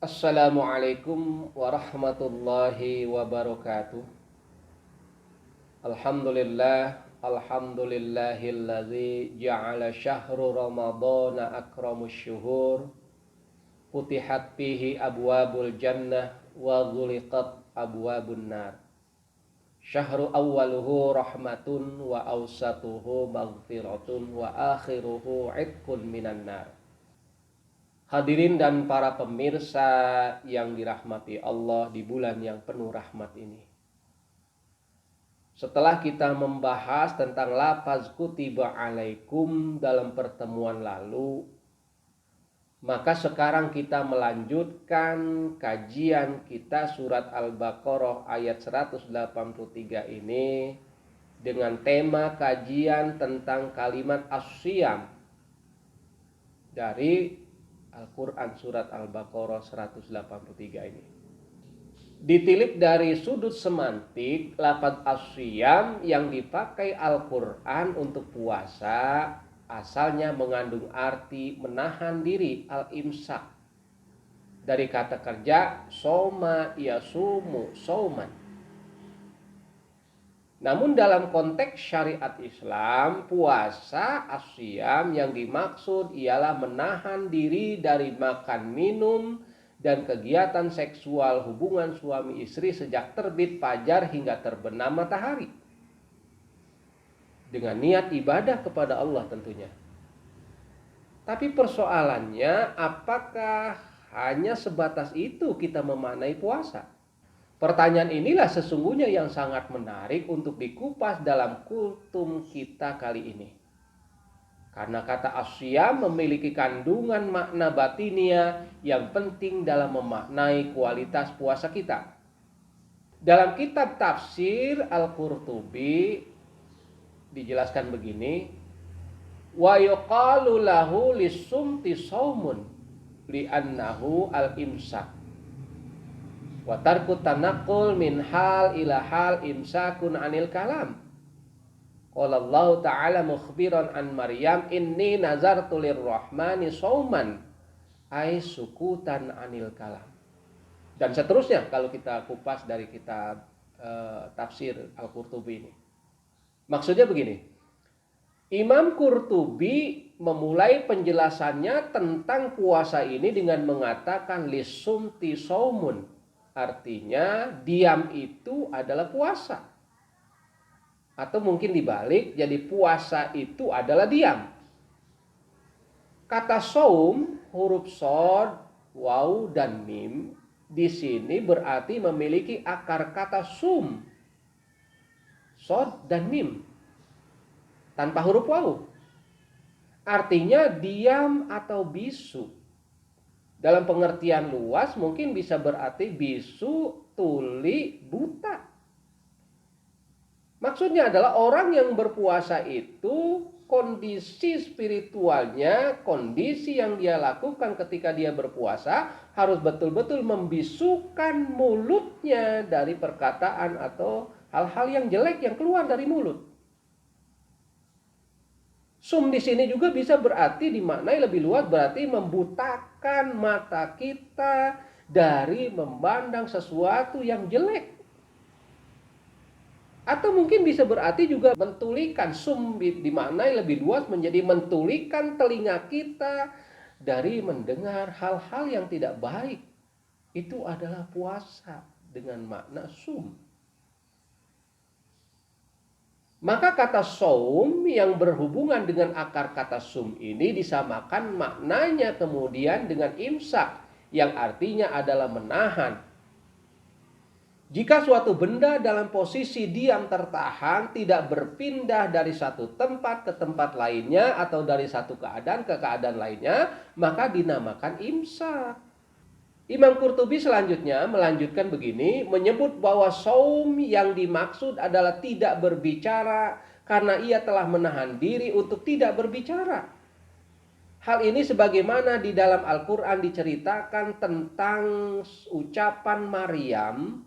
Assalamualaikum warahmatullahi wabarakatuh. Alhamdulillahilladzi ja'ala syahru ramadhana akramus syuhur, futihat fihi abwabul jannah wa ghuliqat abwabun nar. Syahru awwaluhu rahmatun wa awsatuhu maghfiratun wa akhiruhu itqun minan nar. Hadirin dan para pemirsa yang dirahmati Allah di bulan yang penuh rahmat ini. Setelah kita membahas tentang lafaz kutiba alaikum dalam pertemuan lalu, maka sekarang kita melanjutkan kajian kita surat Al-Baqarah ayat 183 ini dengan tema kajian tentang kalimat as-siyam dari Al-Quran surat Al-Baqarah 183 ini. Ditilip dari sudut semantik, lafaz as-siyam yang dipakai Al-Quran untuk puasa asalnya mengandung arti menahan diri, al-imsak, dari kata kerja soma yasumu sauman. Namun dalam konteks syariat Islam, puasa as-siyam yang dimaksud ialah menahan diri dari makan minum dan kegiatan seksual hubungan suami istri sejak terbit fajar hingga terbenam matahari, dengan niat ibadah kepada Allah tentunya. Tapi persoalannya, apakah hanya sebatas itu kita memaknai puasa? Pertanyaan inilah sesungguhnya yang sangat menarik untuk dikupas dalam kultum kita kali ini. Karena kata as-siyam memiliki kandungan makna batinia yang penting dalam memaknai kualitas puasa kita. Dalam kitab tafsir Al-Qurtubi dijelaskan begini, wa yuqalu lahu lis-sumti shaumun li'annahu al-imsak wa tarku tanaqqul min hal ila hal imsakun anil kalam. Qala Allah Ta'ala mukhbiran an Maryam, inni nazartu lirrahmani shauman ay sukutan anil kalam. Dan seterusnya kalau kita kupas dari kitab tafsir Al-Qurtubi ini. Maksudnya begini, Imam Qurtubi memulai penjelasannya tentang puasa ini dengan mengatakan lisumti saumun. Artinya diam itu adalah puasa. Atau mungkin dibalik, jadi puasa itu adalah diam. Kata saum, huruf shad, waw dan mim di sini berarti memiliki akar kata sum, shad dan mim tanpa huruf waw. Artinya diam atau bisu. Dalam pengertian luas mungkin bisa berarti bisu, tuli, buta. Maksudnya adalah orang yang berpuasa itu kondisi spiritualnya, kondisi yang dia lakukan ketika dia berpuasa harus betul-betul membisukan mulutnya dari perkataan atau hal-hal yang jelek yang keluar dari mulut. Sum di sini juga bisa berarti dimaknai lebih luas, berarti membutakan mata kita dari memandang sesuatu yang jelek. Atau mungkin bisa berarti juga mentulikan, sum dimaknai lebih luas menjadi mentulikan telinga kita dari mendengar hal-hal yang tidak baik. Itu adalah puasa dengan makna sum. Maka kata saum yang berhubungan dengan akar kata sum ini disamakan maknanya kemudian dengan imsak yang artinya adalah menahan. Jika suatu benda dalam posisi diam tertahan, tidak berpindah dari satu tempat ke tempat lainnya atau dari satu keadaan ke keadaan lainnya, maka dinamakan imsak. Imam Qurtubi selanjutnya melanjutkan begini, menyebut bahwa saum yang dimaksud adalah tidak berbicara karena ia telah menahan diri untuk tidak berbicara. Hal ini sebagaimana di dalam Al-Quran diceritakan tentang ucapan Maryam,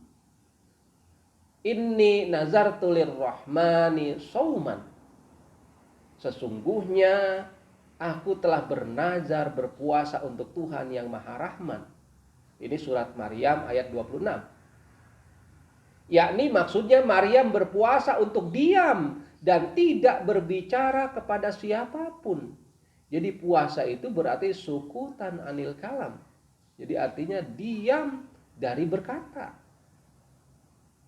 inni nazartu lirrahmani sauman. Sesungguhnya aku telah bernazar berpuasa untuk Tuhan yang Maha Rahman. Ini surat Maryam ayat 26. Yakni maksudnya Maryam berpuasa untuk diam dan tidak berbicara kepada siapapun. Jadi puasa itu berarti sukutan anil kalam. Jadi artinya diam dari berkata.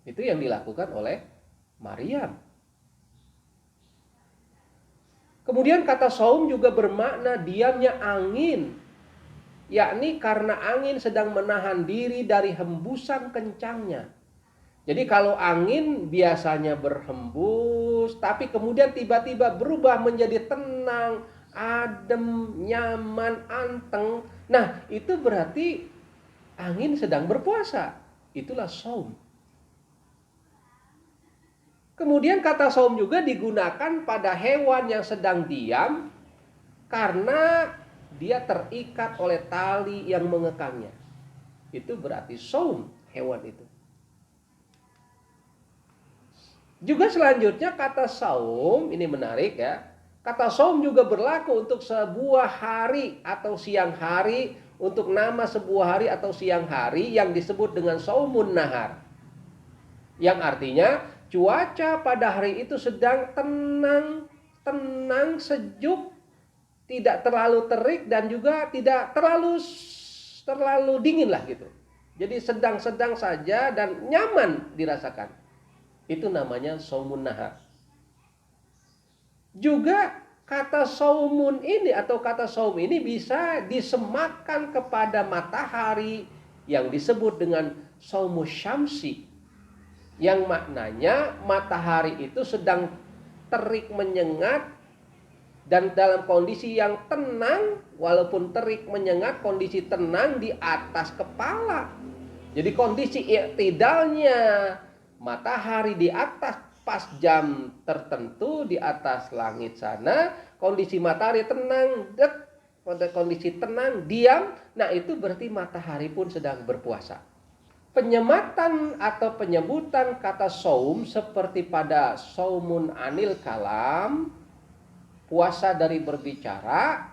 Itu yang dilakukan oleh Maryam. Kemudian kata saum juga bermakna diamnya angin. Yakni karena angin sedang menahan diri dari hembusan kencangnya. Jadi kalau angin biasanya berhembus, tapi kemudian tiba-tiba berubah menjadi tenang, adem, nyaman, anteng. Nah, itu berarti angin sedang berpuasa. Itulah saum. Kemudian kata saum juga digunakan pada hewan yang sedang diam karena dia terikat oleh tali yang mengekangnya. Itu berarti saum hewan itu. Juga selanjutnya kata saum, ini menarik ya. Kata saum juga berlaku untuk sebuah hari atau siang hari, untuk nama sebuah hari atau siang hari yang disebut dengan saumun nahar. Yang artinya cuaca pada hari itu sedang tenang, sejuk, tidak terlalu terik dan juga tidak terlalu dingin lah gitu. Jadi sedang-sedang saja dan nyaman dirasakan. Itu namanya saumun nahar. Juga kata saumun ini atau kata saum ini bisa disematkan kepada matahari yang disebut dengan saumus syamsi. Yang maknanya matahari itu sedang terik menyengat dan dalam kondisi yang tenang, walaupun terik menyengat, kondisi tenang di atas kepala. Jadi kondisi i'tidalnya matahari di atas pas jam tertentu di atas langit sana, kondisi matahari tenang, pada kondisi tenang, diam, nah itu berarti matahari pun sedang berpuasa. Penyematan atau penyebutan kata saum seperti pada saumun anil kalam, puasa dari berbicara,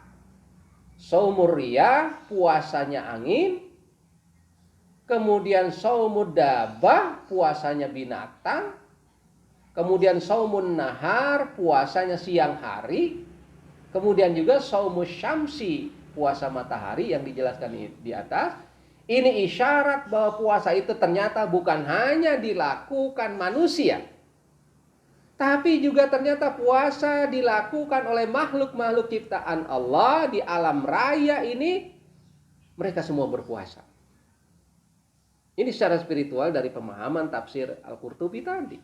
saumur riyah, puasanya angin, kemudian saumud dabah, puasanya binatang, kemudian saumun nahar, puasanya siang hari, kemudian juga saumus syamsi, puasa matahari yang dijelaskan di atas. Ini isyarat bahwa puasa itu ternyata bukan hanya dilakukan manusia, tapi juga ternyata puasa dilakukan oleh makhluk-makhluk ciptaan Allah di alam raya ini. Mereka semua berpuasa. Ini secara spiritual dari pemahaman tafsir Al-Qurtubi tadi.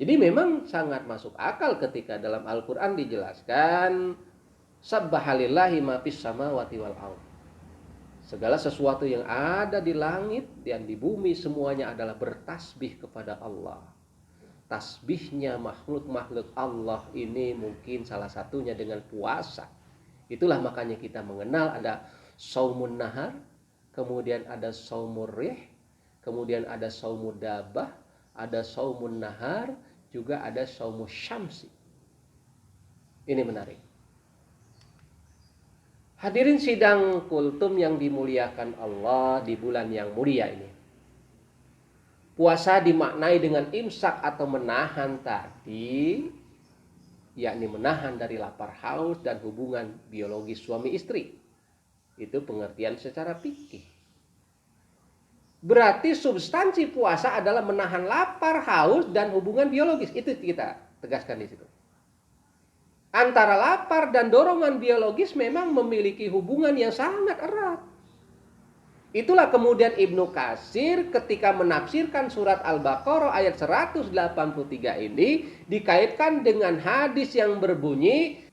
Jadi memang sangat masuk akal ketika dalam Al-Quran dijelaskan Sabbahalillahi ma fis samawati wal ardh. Segala sesuatu yang ada di langit dan di bumi semuanya adalah bertasbih kepada Allah. Tasbihnya makhluk-makhluk Allah ini mungkin salah satunya dengan puasa. Itulah makanya kita mengenal ada saumun nahar, kemudian ada saumur rih, kemudian ada saumud dabah, ada saumun nahar, juga ada saumus syamsi. Ini menarik. Hadirin sidang kultum yang dimuliakan Allah di bulan yang mulia ini. Puasa dimaknai dengan imsak atau menahan tadi, yakni menahan dari lapar haus dan hubungan biologis suami istri. Itu pengertian secara fikih. Berarti substansi puasa adalah menahan lapar, haus, dan hubungan biologis. Itu kita tegaskan di situ. Antara lapar dan dorongan biologis memang memiliki hubungan yang sangat erat. Itulah kemudian Ibnu Katsir ketika menafsirkan surat Al-Baqarah ayat 183 ini dikaitkan dengan hadis yang berbunyi,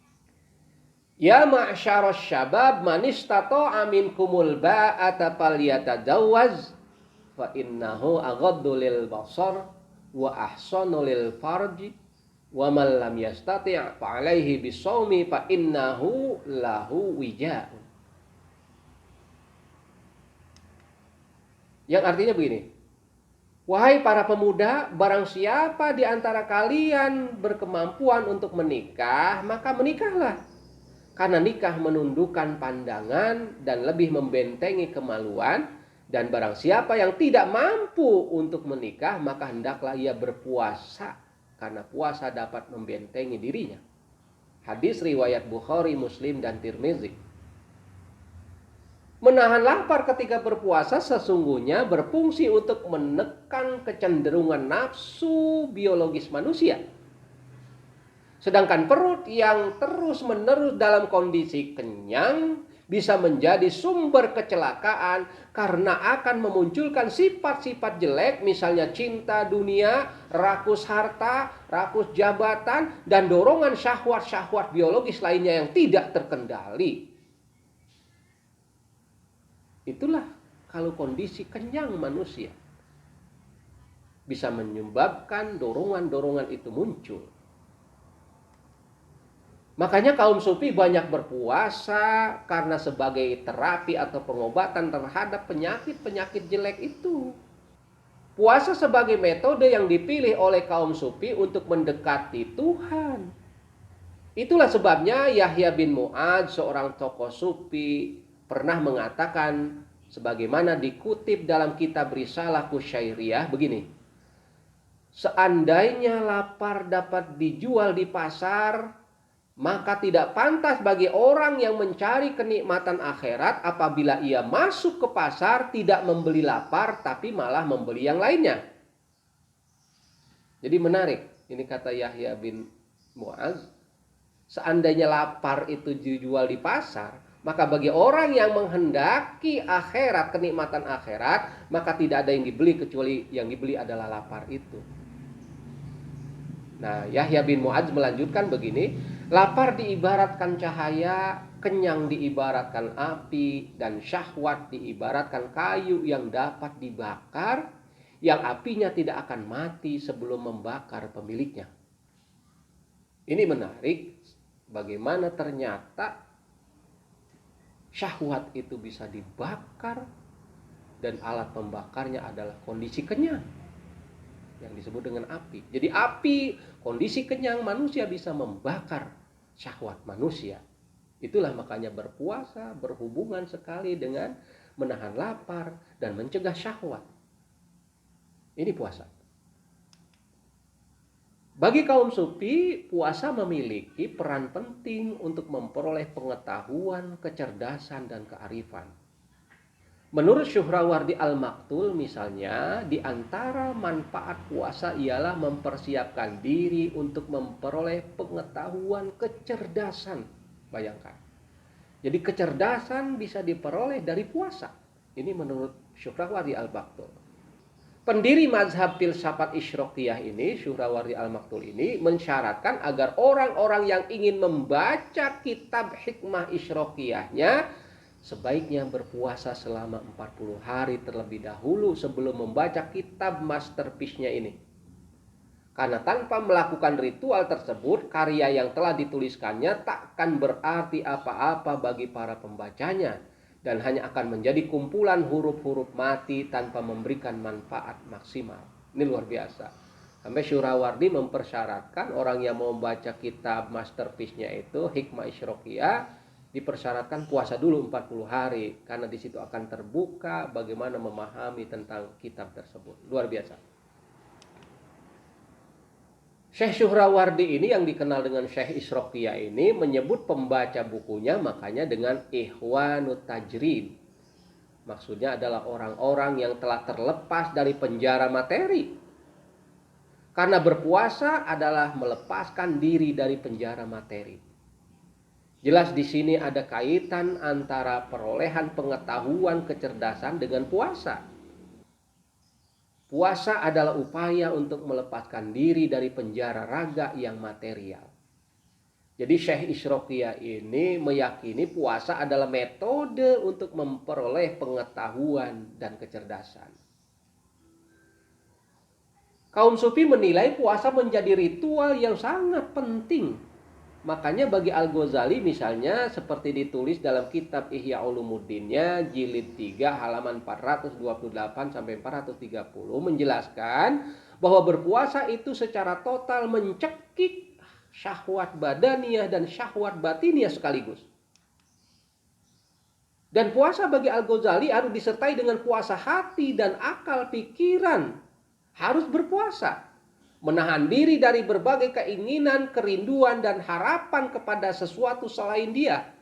Ya ma'syarasy syabab man istata'a minkumul ba'ata falyatazawwaz fa innahu aghaddu lil basar wa ahsanu lil farji wa man lam yastati' fa alaihi bisawmi fa innahu lahu wija'. Yang artinya begini, wahai para pemuda, barang siapa di antara kalian berkemampuan untuk menikah, maka menikahlah. Karena nikah menundukkan pandangan dan lebih membentengi kemaluan. Dan barang siapa yang tidak mampu untuk menikah, maka hendaklah ia berpuasa. Karena puasa dapat membentengi dirinya. Hadis riwayat Bukhari, Muslim, dan Tirmizi. Menahan lapar ketika berpuasa sesungguhnya berfungsi untuk menekan kecenderungan nafsu biologis manusia. Sedangkan perut yang terus-menerus dalam kondisi kenyang bisa menjadi sumber kecelakaan karena akan memunculkan sifat-sifat jelek, misalnya cinta dunia, rakus harta, rakus jabatan, dan dorongan syahwat-syahwat biologis lainnya yang tidak terkendali. Itulah kalau kondisi kenyang manusia bisa menyebabkan dorongan-dorongan itu muncul. Makanya kaum sufi banyak berpuasa karena sebagai terapi atau pengobatan terhadap penyakit-penyakit jelek itu. Puasa sebagai metode yang dipilih oleh kaum sufi untuk mendekati Tuhan. Itulah sebabnya Yahya bin Mu'adz, seorang tokoh sufi, pernah mengatakan sebagaimana dikutip dalam kitab Risalah Kusyairiyah begini. Seandainya lapar dapat dijual di pasar, maka tidak pantas bagi orang yang mencari kenikmatan akhirat apabila ia masuk ke pasar tidak membeli lapar tapi malah membeli yang lainnya. Jadi menarik, ini kata Yahya bin Mu'adz, seandainya lapar itu dijual di pasar, maka bagi orang yang menghendaki akhirat, kenikmatan akhirat, maka tidak ada yang dibeli kecuali yang dibeli adalah lapar itu. Nah, Yahya bin Mu'adz melanjutkan begini, lapar diibaratkan cahaya, kenyang diibaratkan api, dan syahwat diibaratkan kayu yang dapat dibakar, yang apinya tidak akan mati sebelum membakar pemiliknya. Ini menarik, bagaimana ternyata syahwat itu bisa dibakar, dan alat pembakarnya adalah kondisi kenyang, yang disebut dengan api. Jadi api, kondisi kenyang manusia bisa membakar syahwat manusia. Itulah makanya berpuasa berhubungan sekali dengan menahan lapar dan mencegah syahwat. Ini puasa. Bagi kaum sufi, puasa memiliki peran penting untuk memperoleh pengetahuan, kecerdasan, dan kearifan. Menurut Syuhrawardi Al-Maktul misalnya, di antara manfaat puasa ialah mempersiapkan diri untuk memperoleh pengetahuan, kecerdasan. Bayangkan. Jadi kecerdasan bisa diperoleh dari puasa. Ini menurut Syuhrawardi Al-Maktul. Pendiri mazhab filsafat Isyraqiyah ini, Syuhrawardi Al-Maktul ini, mensyaratkan agar orang-orang yang ingin membaca kitab hikmah Isyraqiyahnya sebaiknya berpuasa selama 40 hari terlebih dahulu sebelum membaca kitab masterpiece-nya ini. Karena tanpa melakukan ritual tersebut, karya yang telah dituliskannya takkan berarti apa-apa bagi para pembacanya dan hanya akan menjadi kumpulan huruf-huruf mati tanpa memberikan manfaat maksimal. Ini luar biasa. Sampai Syuhrawardi mempersyaratkan orang yang mau membaca kitab masterpiece-nya itu, Hikmah Isyraqiyah, dipersyaratkan puasa dulu 40 hari karena di situ akan terbuka bagaimana memahami tentang kitab tersebut. Luar biasa. Syekh Syuhrawardi ini yang dikenal dengan Syekh Isyraqiyah ini menyebut pembaca bukunya makanya dengan Ikhwanut Tajrid. Maksudnya adalah orang-orang yang telah terlepas dari penjara materi. Karena berpuasa adalah melepaskan diri dari penjara materi. Jelas di sini ada kaitan antara perolehan pengetahuan, kecerdasan dengan puasa. Puasa adalah upaya untuk melepaskan diri dari penjara raga yang material. Jadi Syekh Isyraqiyah ini meyakini puasa adalah metode untuk memperoleh pengetahuan dan kecerdasan. Kaum sufi menilai puasa menjadi ritual yang sangat penting. Makanya bagi Al-Ghazali misalnya seperti ditulis dalam kitab Ihya Ulumuddinnya jilid 3 halaman 428 sampai 430 menjelaskan bahwa berpuasa itu secara total mencekik syahwat badaniyah dan syahwat batiniyah sekaligus. Dan puasa bagi Al-Ghazali harus disertai dengan puasa hati dan akal pikiran. Harus berpuasa. Menahan diri dari berbagai keinginan, kerinduan, dan harapan kepada sesuatu selain Dia.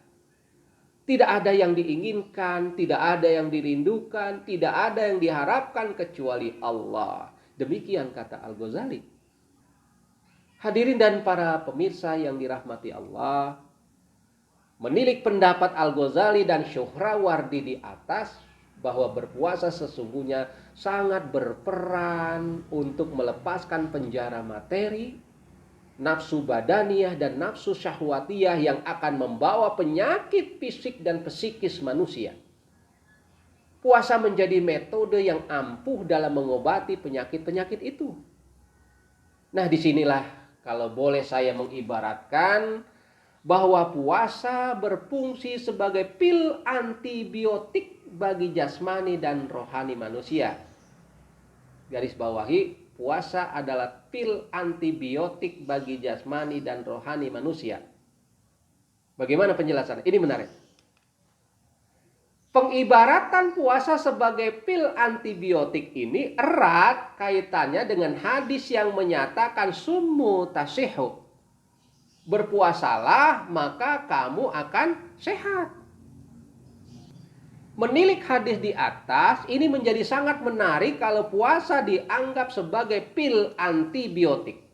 Tidak ada yang diinginkan, tidak ada yang dirindukan, tidak ada yang diharapkan kecuali Allah. Demikian kata Al-Ghazali. Hadirin dan para pemirsa yang dirahmati Allah, menilik pendapat Al-Ghazali dan Syuhrawardi di atas bahwa berpuasa sesungguhnya sangat berperan untuk melepaskan penjara materi, nafsu badaniyah dan nafsu syahwatiyah yang akan membawa penyakit fisik dan psikis manusia. Puasa menjadi metode yang ampuh dalam mengobati penyakit-penyakit itu. Nah, disinilah kalau boleh saya mengibaratkan bahwa puasa berfungsi sebagai pil antibiotik bagi jasmani dan rohani manusia. Garis bawahi, puasa adalah pil antibiotik bagi jasmani dan rohani manusia. Bagaimana penjelasan? Ini menarik. Pengibaratan puasa sebagai pil antibiotik ini erat kaitannya dengan hadis yang menyatakan summu tasihhu. Berpuasalah maka kamu akan sehat. Menilik hadis di atas ini menjadi sangat menarik kalau puasa dianggap sebagai pil antibiotik.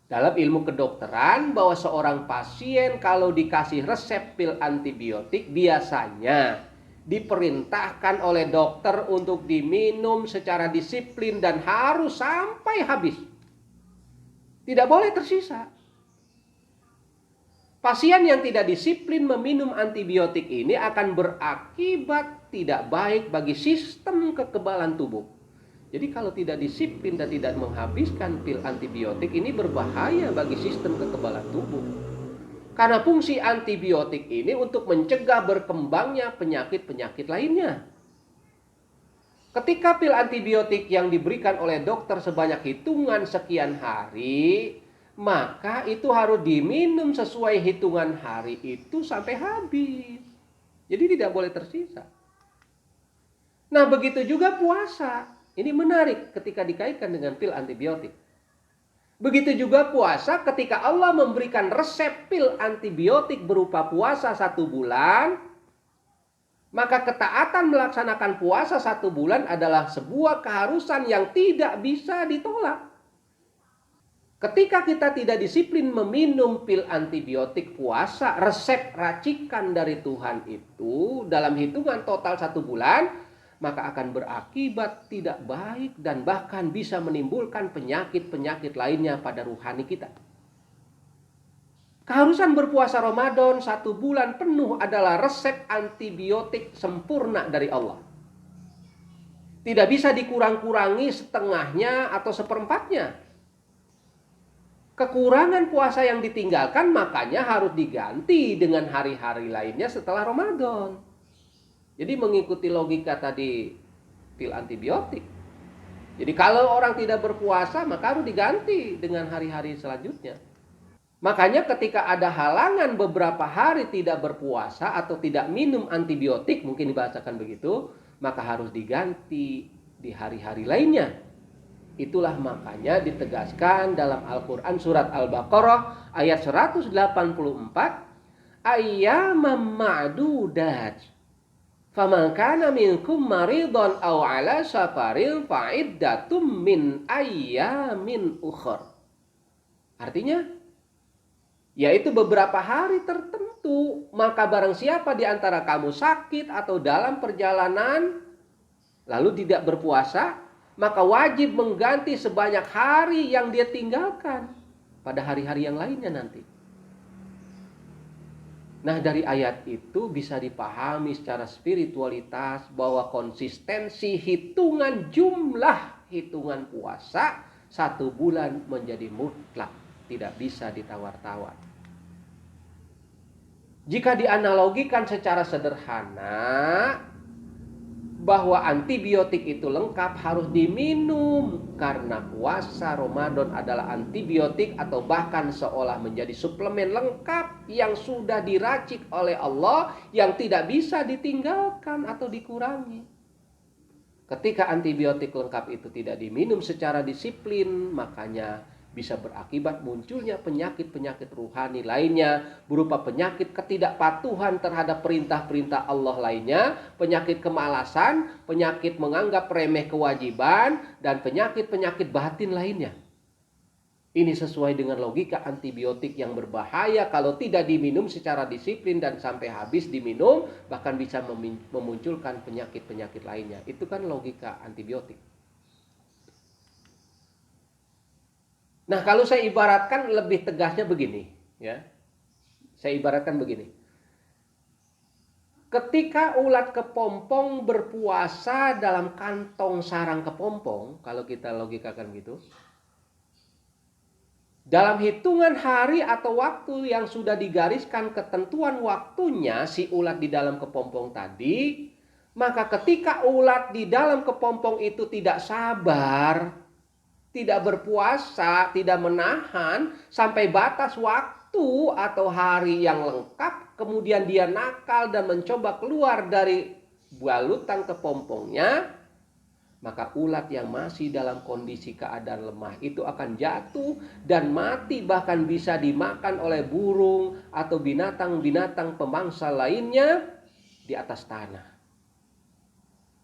Dalam ilmu kedokteran bahwa seorang pasien kalau dikasih resep pil antibiotik biasanya diperintahkan oleh dokter untuk diminum secara disiplin dan harus sampai habis. Tidak boleh tersisa. Pasien yang tidak disiplin meminum antibiotik ini akan berakibat tidak baik bagi sistem kekebalan tubuh. Jadi kalau tidak disiplin dan tidak menghabiskan pil antibiotik ini berbahaya bagi sistem kekebalan tubuh. Karena fungsi antibiotik ini untuk mencegah berkembangnya penyakit-penyakit lainnya. Ketika pil antibiotik yang diberikan oleh dokter sebanyak hitungan sekian hari, maka itu harus diminum sesuai hitungan hari itu sampai habis. Jadi tidak boleh tersisa. Nah, begitu juga puasa. Ini menarik ketika dikaitkan dengan pil antibiotik. Begitu juga puasa ketika Allah memberikan resep pil antibiotik berupa puasa 1 bulan, maka ketaatan melaksanakan puasa 1 bulan adalah sebuah keharusan yang tidak bisa ditolak. Ketika kita tidak disiplin meminum pil antibiotik puasa, resep racikan dari Tuhan itu dalam hitungan total 1 bulan, maka akan berakibat tidak baik dan bahkan bisa menimbulkan penyakit-penyakit lainnya pada ruhani kita. Keharusan berpuasa Ramadan 1 bulan penuh adalah resep antibiotik sempurna dari Allah. Tidak bisa dikurang-kurangi setengahnya atau seperempatnya. Kekurangan puasa yang ditinggalkan makanya harus diganti dengan hari-hari lainnya setelah Ramadan. Jadi mengikuti logika tadi pil antibiotik. Jadi kalau orang tidak berpuasa maka harus diganti dengan hari-hari selanjutnya. Makanya ketika ada halangan beberapa hari tidak berpuasa atau tidak minum antibiotik, mungkin dibahasakan begitu, maka harus diganti di hari-hari lainnya. Itulah makanya ditegaskan dalam Al-Quran surat Al-Baqarah ayat 184, ayyamam ma'dudat. Faman kana minkum maridun aw ala safarin fa'iddatum min ayyamin ukhar. Artinya, yaitu beberapa hari tertentu, maka barang siapa di antara kamu sakit atau dalam perjalanan lalu tidak berpuasa, maka wajib mengganti sebanyak hari yang dia tinggalkan pada hari-hari yang lainnya nanti. Nah, dari ayat itu bisa dipahami secara spiritualitas bahwa konsistensi hitungan jumlah hitungan puasa 1 bulan menjadi mutlak, tidak bisa ditawar-tawar. Jika dianalogikan secara sederhana, bahwa antibiotik itu lengkap harus diminum, karena puasa Ramadan adalah antibiotik atau bahkan seolah menjadi suplemen lengkap yang sudah diracik oleh Allah, yang tidak bisa ditinggalkan atau dikurangi. Ketika antibiotik lengkap itu tidak diminum secara disiplin, makanya bisa berakibat munculnya penyakit-penyakit ruhani lainnya, berupa penyakit ketidakpatuhan terhadap perintah-perintah Allah lainnya, penyakit kemalasan, penyakit menganggap remeh kewajiban, dan penyakit-penyakit batin lainnya. Ini sesuai dengan logika antibiotik yang berbahaya kalau tidak diminum secara disiplin dan sampai habis diminum, bahkan bisa memunculkan penyakit-penyakit lainnya. Itu kan logika antibiotik. Nah, kalau saya ibaratkan lebih tegasnya begini, ya. Saya ibaratkan begini. Ketika ulat kepompong berpuasa dalam kantong sarang kepompong, kalau kita logikakan gitu, dalam hitungan hari atau waktu yang sudah digariskan ketentuan waktunya si ulat di dalam kepompong tadi, maka ketika ulat di dalam kepompong itu tidak sabar, tidak berpuasa, tidak menahan sampai batas waktu atau hari yang lengkap, kemudian dia nakal dan mencoba keluar dari balutan kepompongnya, maka ulat yang masih dalam kondisi keadaan lemah itu akan jatuh dan mati, bahkan bisa dimakan oleh burung atau binatang-binatang pemangsa lainnya di atas tanah.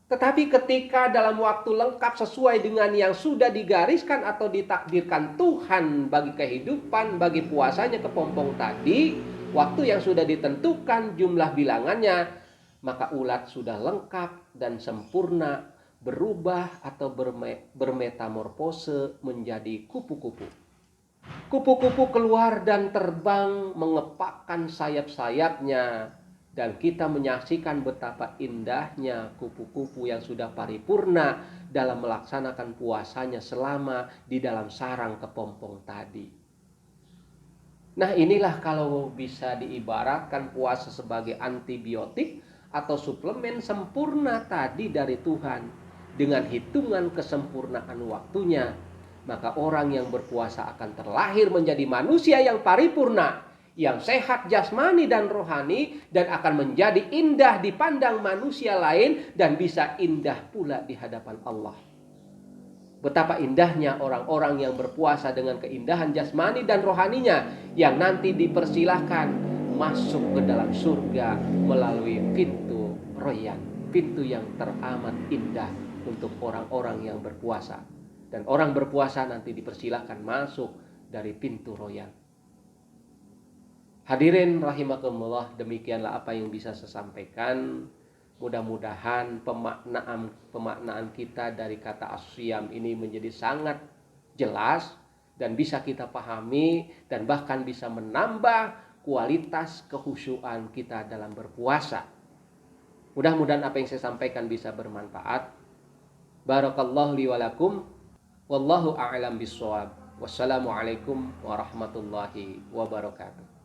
Tetapi ketika dalam waktu lengkap sesuai dengan yang sudah digariskan atau ditakdirkan Tuhan bagi kehidupan, bagi puasanya kepompong tadi, waktu yang sudah ditentukan jumlah bilangannya, maka ulat sudah lengkap dan sempurna berubah atau bermetamorfose menjadi kupu-kupu. Kupu-kupu keluar dan terbang mengepakkan sayap-sayapnya. Dan kita menyaksikan betapa indahnya kupu-kupu yang sudah paripurna dalam melaksanakan puasanya selama di dalam sarang kepompong tadi. Nah, inilah kalau bisa diibaratkan puasa sebagai antibiotik atau suplemen sempurna tadi dari Tuhan. Dengan hitungan kesempurnaan waktunya, maka orang yang berpuasa akan terlahir menjadi manusia yang paripurna, yang sehat jasmani dan rohani, dan akan menjadi indah dipandang manusia lain dan bisa indah pula di hadapan Allah. Betapa indahnya orang-orang yang berpuasa dengan keindahan jasmani dan rohaninya, yang nanti dipersilahkan masuk ke dalam surga melalui pintu Royan, pintu yang teramat indah untuk orang-orang yang berpuasa. Dan orang berpuasa nanti dipersilahkan masuk dari pintu Royan. Hadirin rahimakumullah, demikianlah apa yang bisa saya sampaikan. Mudah-mudahan pemaknaan kita dari kata as-siyam ini menjadi sangat jelas dan bisa kita pahami, dan bahkan bisa menambah kualitas kehusyuan kita dalam berpuasa. Mudah-mudahan apa yang saya sampaikan bisa bermanfaat. Barakallahu li wa lakum, wallahu a'lam bishawab. Wassalamualaikum warahmatullahi wabarakatuh.